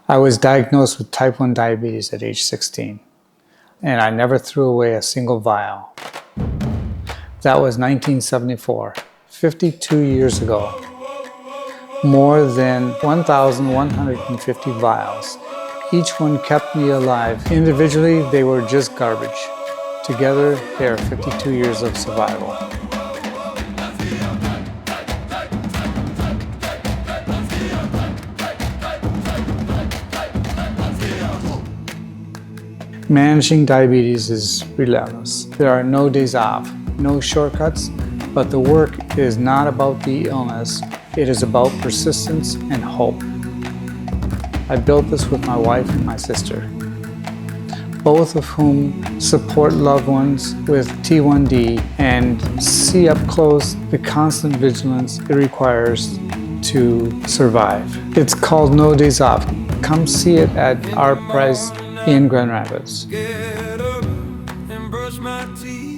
I was diagnosed with type 1 diabetes at age 16, and I never threw away a single vial. That was 1974, 52 years ago. More than 1,150 vials. Each one kept me alive. Individually, they were just garbage. Together, they are 52 years of survival. Managing diabetes is relentless. There are no days off, no shortcuts, but the work is not about the illness. It is about persistence and hope. I built this with my wife and my sister, both of whom support loved ones with T1D and see up close the constant vigilance it requires to survive. It's called No Days Off. Come see it at ArtPrize in Grand Rapids. Get up and brush my teeth.